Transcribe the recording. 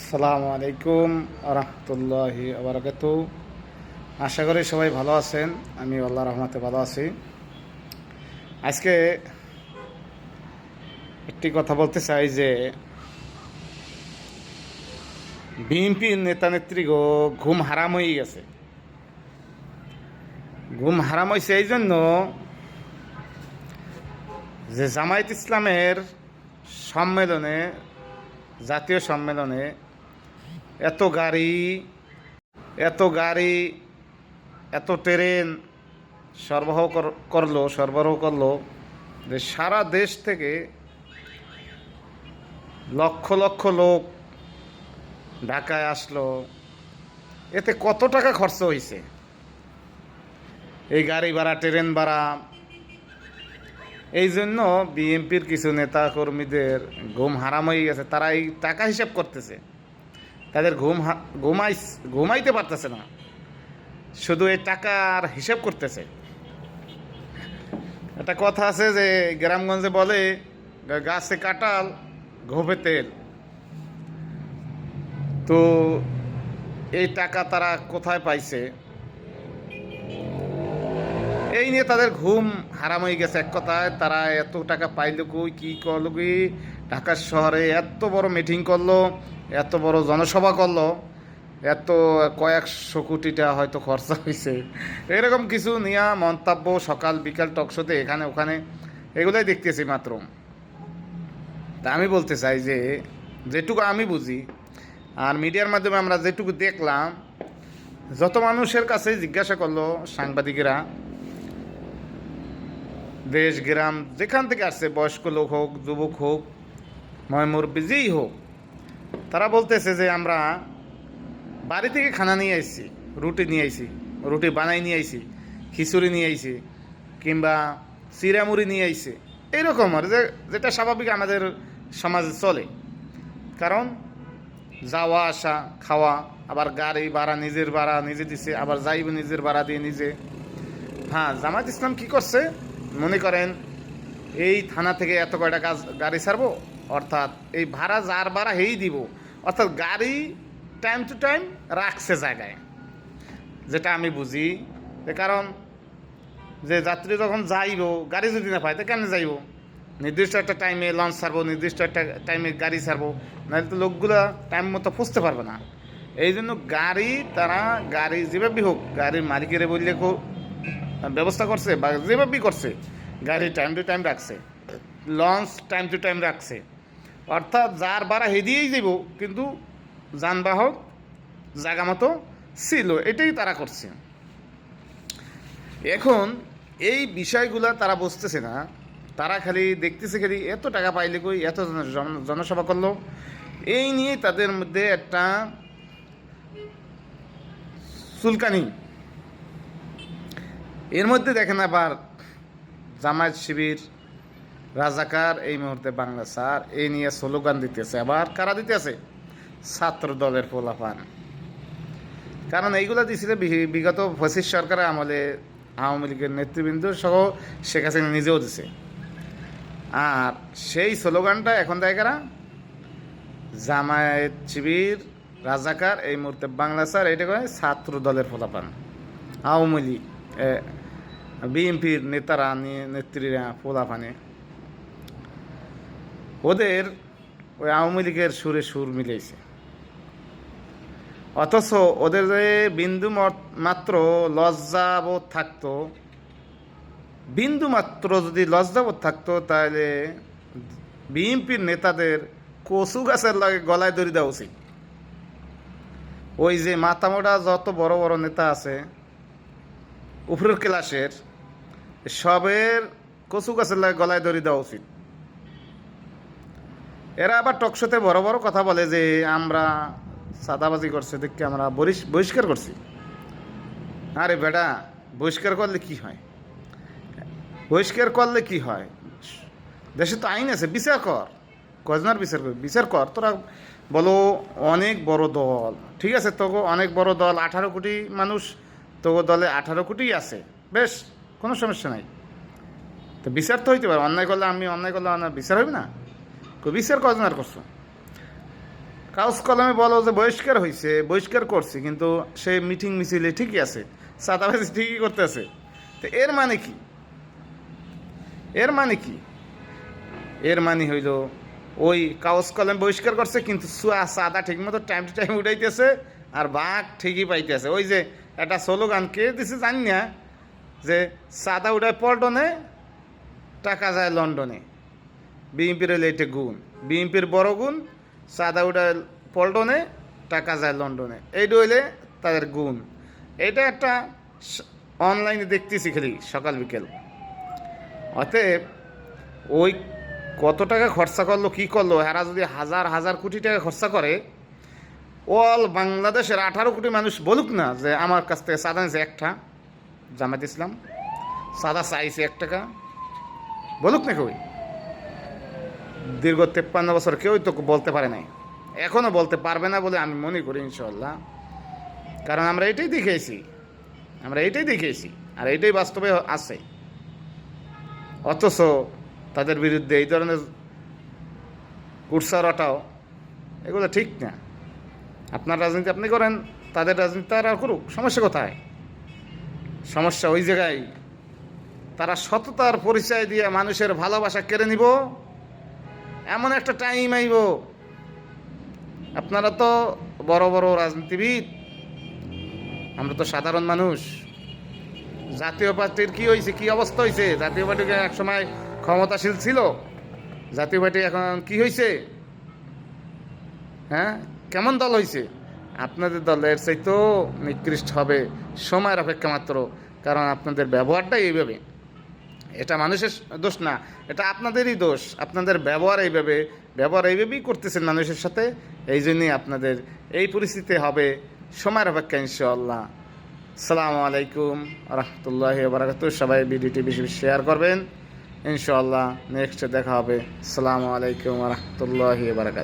আসসালামু আলাইকুম রহমতুল্লাহি আবরাকাতু। আশা করি সবাই ভালো আছেন। আমি আল্লাহ রহমতে ভালো আছি। আজকে একটি কথা বলতে চাই যে বিএনপির নেতা নেত্রী ঘুম হারাম হয়ে গেছে। ঘুম হারাম হয়েছে এই জন্য যে জামায়াত ইসলামের সম্মেলনে, জাতীয় সম্মেলনে এত গাড়ি এত গাড়ি এত ট্রেন সরবরাহ করলো যে সারা দেশ থেকে লক্ষ লক্ষ লোক ঢাকায় আসলো। এতে কত টাকা খরচ হয়েছে? এই গাড়ি ভাড়া, ট্রেন ভাড়া। এই জন্য বিএনপির কিছু নেতা কর্মীদের ঘুম হারাম হয়ে গেছে। তারা এই টাকা হিসাব করতেছে, তাদের ঘুমাইতে পারতেছে না, শুধু এই টাকার হিসাব করতেছে। একটা কথা আছে যে গ্রামগঞ্জে বলে, গাছে কাঁঠাল ঘোপে তেল। তো এই টাকা তারা কোথায় পাইছে, এই নিয়ে তাদের ঘুম হারাম হয়ে গেছে। এক কথায় তারা এত টাকা পাইলো কই, কী করলো কি? ঢাকা শহরে এত বড় মিটিং করলো, এত বড় জনসভা করলো, এত কয়েকশো কোটি টাকা হয়তো খরচা হয়েছে, এরকম কিছু নিয়ে মন্তব্য সকাল বিকাল টকশোতে এখানে ওখানে এগুলোই দেখতেছি মাত্র। তা আমি বলতে চাই যে যেটুকু আমি বুঝি আর মিডিয়ার মাধ্যমে আমরা যেটুকু দেখলাম, যত মানুষের কাছে জিজ্ঞাসা করলো সাংবাদিকেরা, দেশ গ্রাম যেখান থেকে আসছে, বয়স্ক লোক হোক, যুবক হোক, ময়মুরব্বী যেই হোক, তারা বলতেছে যে আমরা বাড়ি থেকে খানা নিয়ে আইছি, রুটি নিয়ে আইছি, রুটি বানাই নিয়ে আইছি, খিচুড়ি নিয়ে আইছি, কিংবা চিরামুড়ি নিয়ে আইছে, এইরকম আর যেটা স্বাভাবিক আমাদের সমাজে চলে। কারণ যাওয়া আসা খাওয়া, আবার গাড়ি ভাড়া নিজের ভাড়া নিজে দিছে, আবার যাইব নিজের ভাড়া দিয়ে নিজে। হ্যাঁ, জামায়াত ইসলাম কি করছে, মনে করেন এই থানা থেকে এত কয়টা গাড়ি ছাড়বো, অর্থাৎ এই ভাড়া যার ভাড়া হেই দিব, অর্থাৎ গাড়ি টাইম টু টাইম রাখছে জায়গায়, যেটা আমি বুঝি। কারণ যে যাত্রী যখন যাইব, গাড়ি যদি না পায় তো কেন যাইব? নির্দিষ্ট একটা টাইমে লঞ্চ ছাড়বো, নির্দিষ্ট একটা টাইমে গাড়ি ছাড়বো, নাহলে তো লোকগুলো টাইম মতো পৌঁছতে পারবে না। এই জন্য গাড়ি যেভাবে হোক, গাড়ির মালিকের বললে খুব ব্যবস্থা করছে, বা যেভাবেই করছে, গাড়ি টাইম টু টাইম রাখছে, লঞ্চ টাইম টু টাইম রাখছে, অর্থাৎ যার ভাড়া হেদিয়েই যাব, কিন্তু যানবাহক জায়গা মতো ছিল। এটাই তারা করছে। এখন এই বিষয়গুলো তারা বুঝতেছে না, তারা খালি দেখতেছে, খালি এত টাকা পাইলে কই, এত জনসভা করলো, এই নিয়ে তাদের মধ্যে একটা চুলকানি। এর মধ্যে দেখেন আবার জামায়াত শিবির, রাজাকার, এই মুহূর্তে বাংলা স্যার, এই নিয়ে স্লোগান দিতেছে। আবার কারা দিতেছে? ছাত্র দলের পোলাপান। কারণ এইগুলো দিয়েছিল বিগত ফসিস সরকারের আমলে, আওয়ামী লীগের নেতৃবৃন্দ সহ শেখ হাসিনা নিজেও দিছে। আর সেই স্লোগানটা এখন দেয় কারা? জামায়াত শিবির, রাজাকার, এই মুহূর্তে বাংলা স্যার, এটা করে ছাত্র দলের পোলাপান, আওয়ামী লীগ, বিএনপির নেতারা, নেত্রীরা, পোলাপানে ওদের ওই আওয়ামী লীগের সুরে সুর মিলেছে। অথচ ওদের যে বিন্দু মাত্র লজ্জাবোধ থাকতো, বিন্দু মাত্র যদি লজ্জাবোধ থাকতো, তাহলে বিএনপির নেতাদের কচু গাছের লাগে গলায় দড়ি দেওয়া উচিত। ওই যে মাথামোটা যত বড় বড় নেতা আছে উপরের ক্লাসের, সবের কচু গাছের লাগে গলায় দড়ি দেওয়া উচিত। এরা আবার টকশোতে বড় বড় কথা বলে যে আমরা সাদাবাজি করছে দেখে আমরা বহিষ্কার করছি। আরে বেটা, বহিষ্কার করলে কি হয়? বহিষ্কার করলে কি হয়? দেশে তো আইন আছে, বিচার কর। কজনার বিচার কর? বিচার কর। তোরা বলো অনেক বড় দল, ঠিক আছে, তোকে অনেক বড় দল, 18 কোটি মানুষ, তোকে দলে 18 কোটি আছে, বেশ, কোনো সমস্যা নাই। তো বিচার তো হইতে পারে। অন্যায় করলে, আমি অন্যায় করলে আমার বিচার হইবে না? বিচার কজনার করছো? কাগজ কলমে বলো যে বহিষ্কার হয়েছে, বহিষ্কার করছে, কিন্তু সে মিটিং মিছিলে ঠিকই আছে, চাঁদাবাজি ঠিকই করতেছে। তো এর মানে কি? এর মানে কি? এর মানে হইল ওই কাগজ কলম বহিষ্কার করছে, কিন্তু চাঁদা ঠিকমতো টাইম টু টাইম উঠাইতেছে, আর বাঘ ঠিকই পাইতেছে। ওই যে একটা স্লোগান কে দিছে জানি না, যে চাঁদা উঠায় পল্টনে, টাকা যায় লন্ডনে। বিএনপির হইলে এটা গুণ, বিএনপির বড় গুণ। চাঁদা উঠায় পল্টনে, টাকা যায় লন্ডনে, এইটা হইলে তাদের গুণ। এটা একটা অনলাইনে দেখতেছি খালি সকাল বিকেল। অতএব ওই কত টাকা খরচা করলো, কি করলো, এরা যদি হাজার হাজার কোটি টাকা খরচা করে, অল বাংলাদেশের 18 কোটি মানুষ বলুক না যে আমার কাছ থেকে চাঁদা নিয়েছে একটা, জামায়াত ইসলাম চাঁদা চাইছে 1 টাকা, বলুক না কেউ। দীর্ঘ 53 বছর কেউই তো বলতে পারে নাই, এখনও বলতে পারবে না বলে আমি মনে করি ইনশাল্লাহ। কারণ আমরা এটাই দেখেছি, আর এটাই বাস্তবে আছে। অথচ তাদের বিরুদ্ধে এই ধরনের কুৎসারটাও, এগুলো ঠিক না। আপনার রাজনীতি আপনি করেন, তাদের রাজনীতি তারা করুক, সমস্যা কোথায়? সমস্যা ওই জায়গায় তারা সততার পরিচয় দিয়ে মানুষের ভালোবাসা কেড়ে নিব, এমন একটা টাইম আইব। আপনারা তো বড় বড় রাজনীতিবিদ, আমরা তো সাধারণ মানুষ। জাতীয় পার্টির কি হয়েছে, কি অবস্থা হয়েছে? জাতীয় পার্টি এক সময় ক্ষমতাশীল ছিল, জাতীয় পার্টি এখন কি হয়েছে? হ্যাঁ, কেমন দল হয়েছে? আপনাদের দলের চাইতো নিকৃষ্ট হবে, সময়ের অপেক্ষা মাত্র। কারণ আপনাদের ব্যবহারটাই এইভাবে। এটা মানুষের দোষ না, এটা আপনাদেরই দোষ। আপনাদের ব্যবহার এইভাবেই করতেছেন মানুষের সাথে। এই জন্যই আপনাদের এই পরিস্থিতি হবে, সময়ের অপেক্ষা ইনশাআল্লাহ। আসসালামু আলাইকুম রহমতুল্লাহি ওয়া বারাকাতুহু। সবাই ভিডিওটি বেশি বেশি শেয়ার করবেন ইনশাআল্লাহ। নেক্সট দেখা হবে। আসসালামু আলাইকুম রহমতুল্লাহি ওয়া বারাকাতুহু।